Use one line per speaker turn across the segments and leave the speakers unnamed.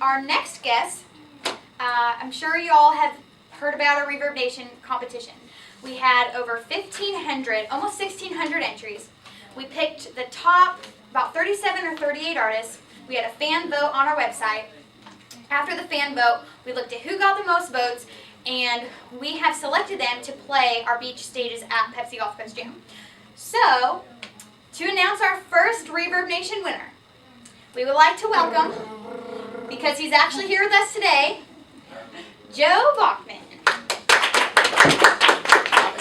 Our next guest, I'm sure you all have heard about our Reverb Nation competition. We had over 1,500, almost 1,600 entries. We picked the top about 37 or 38 artists. We had a fan vote on our website. After the fan vote, we looked at who got the most votes, and we have selected them to play our beach stages at Pepsi Gulf Coast Jam. So, to announce our first Reverb Nation winner, we would like to welcome, because he's actually here with us today, Joe Bachman.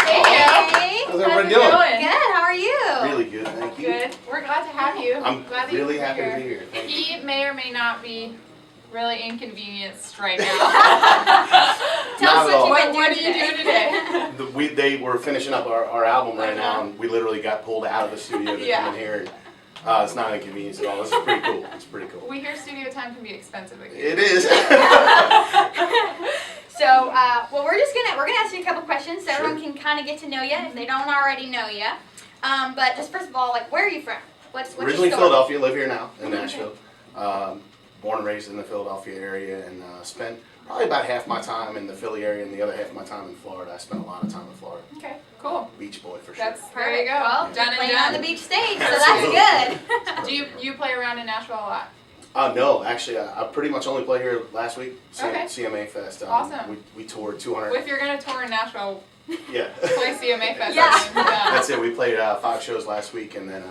Hey,
Hey.
how's everybody doing?
Good, how are you?
Really good, thank you.
Good. We're glad to have you.
I'm
glad that
really
you're
happy
here.
to be here. Thank you.
He may or may not be really inconvenienced right now.
Tell us
Not
what
at
you
What
went
do you do today?
They were finishing up our album right now, and we literally got pulled out of the studio to come in here. And, it's not inconvenience at all. This is pretty cool. It's pretty cool.
We hear studio time can be expensive again.
It is.
So, well, we're gonna ask you a couple questions so
Sure.
everyone can kind of get to know you if they don't already know you. But just first of all, like, where are you from? What's
Originally
your story?
Philadelphia, live here now in Nashville. Born and raised in the Philadelphia area, and spent probably about half my time in the Philly area and the other half of my time in Florida. I spent a lot of time in Florida.
Okay, cool.
Beach boy for sure.
There you
Perfect.
go.
Well,
Done and
playing
done.
on the beach stage, so
Absolutely.
that's good.
Do you play around in Nashville a lot?
No, actually, I pretty much only played here last week,
Okay.
CMA Fest.
Awesome.
We toured 200.
If you're gonna tour in Nashville,
Yeah.
play CMA Fest.
Yeah.
I mean, done.
That's it. We played 5 shows last week, and then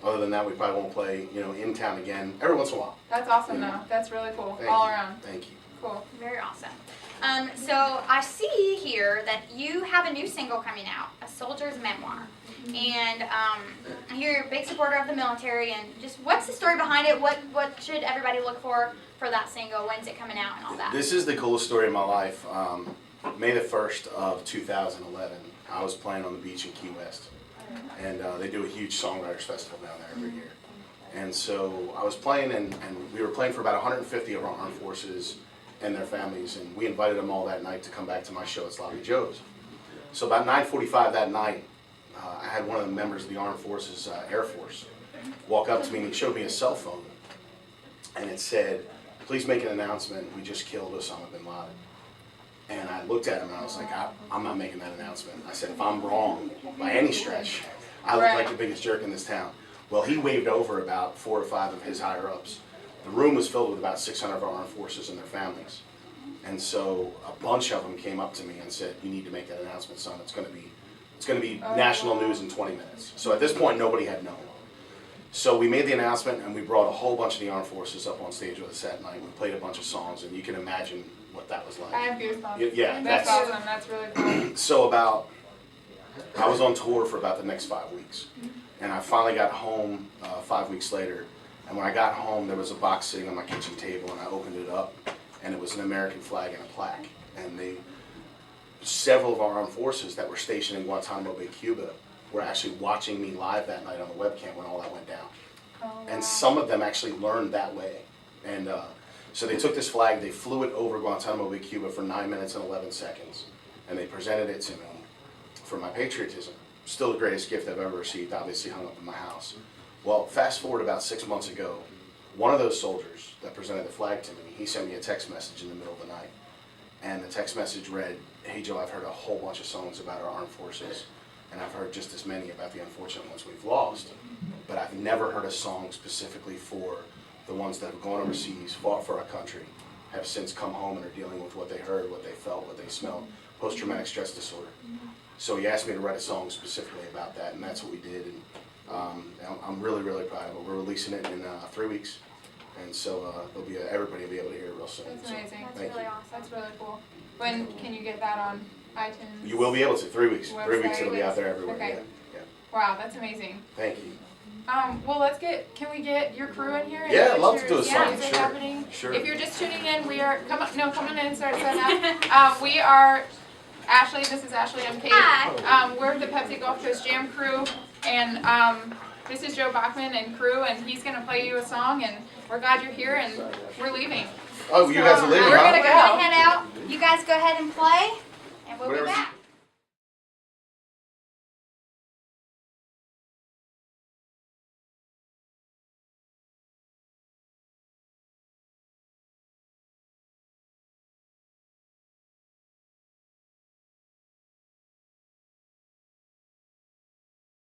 other than that, we probably won't play, in town again every once in a while.
That's awesome though. That's really cool.
Thank
All
you.
around.
Thank you.
Cool.
Very awesome. So I see here that you have a new single coming out, A Soldier's Memoir. And you're a big supporter of the military, and just what's the story behind it? What should everybody look for that single? When's it coming out and all that?
This is the coolest story of my life. May the 1st of 2011, I was playing on the beach in Key West. And they do a huge songwriters festival down there every year. And so I was playing, and we were playing for about 150 of our armed forces and their families, and we invited them all that night to come back to my show at Sloppy Joe's. So about 9:45 that night, I had one of the members of the Armed Forces, Air Force, walk up to me, and he showed me a cell phone, and it said, "Please make an announcement, we just killed Osama bin Laden." And I looked at him and I was like, I'm not making that announcement. I said, if I'm wrong by any stretch, I look like the biggest jerk in this town. Well, he waved over about 4 or 5 of his higher ups. The room was filled with about 600 of our armed forces and their families. And so a bunch of them came up to me and said, you need to make that announcement, son. It's going to be national news in 20 minutes. So at this point, nobody had known. So we made the announcement, and we brought a whole bunch of the armed forces up on stage with us that night. We played a bunch of songs, and you can imagine what that was like.
I have goosebumps.
Yeah,
That's awesome. That's really cool.
So I was on tour for about the next 5 weeks, and I finally got home 5 weeks later. And when I got home, there was a box sitting on my kitchen table, and I opened it up, and it was an American flag and a plaque. And several of our armed forces that were stationed in Guantanamo Bay, Cuba, were actually watching me live that night on the webcam when all that went down.
Oh, wow.
And some of them actually learned that way. And so they took this flag, they flew it over Guantanamo Bay, Cuba for 9 minutes and 11 seconds, and they presented it to me for my patriotism. Still the greatest gift I've ever received, obviously hung up in my house. Well, fast forward about 6 months ago, one of those soldiers that presented the flag to me, he sent me a text message in the middle of the night. And the text message read, "Hey Joe, I've heard a whole bunch of songs about our armed forces, and I've heard just as many about the unfortunate ones we've lost, but I've never heard a song specifically for the ones that have gone overseas, fought for our country, have since come home and are dealing with what they heard, what they felt, what they smelled, post-traumatic stress disorder." So he asked me to write a song specifically about that, and that's what we did. And I'm really, really proud of it. We're releasing it in 3 weeks, and so everybody will be able to hear it real soon.
That's
So,
amazing.
That's
thank
really
you.
awesome.
That's really cool. When can you get that on iTunes?
You will be able to. 3 weeks. 3 weeks it'll be out there
Website.
everywhere.
Okay.
Yeah.
Wow, that's amazing.
Thank you.
Well, can we get your crew in here? and
Yeah,
get
I'd love to do a
your
song,
music
sure.
happening?
Sure.
If you're just tuning in, come on in and start setting up. We are Ashley. This is Ashley. I'm Kate.
Hi.
We're the Pepsi Gulf Coast Jam crew, and this is Joe Bachman and crew, and he's gonna play you a song, and we're glad you're here, and we're leaving.
Oh, you guys are leaving,
We're
huh?
gonna
We're
go.
gonna head out. You guys go ahead and play, and we'll be
Whatever.
back.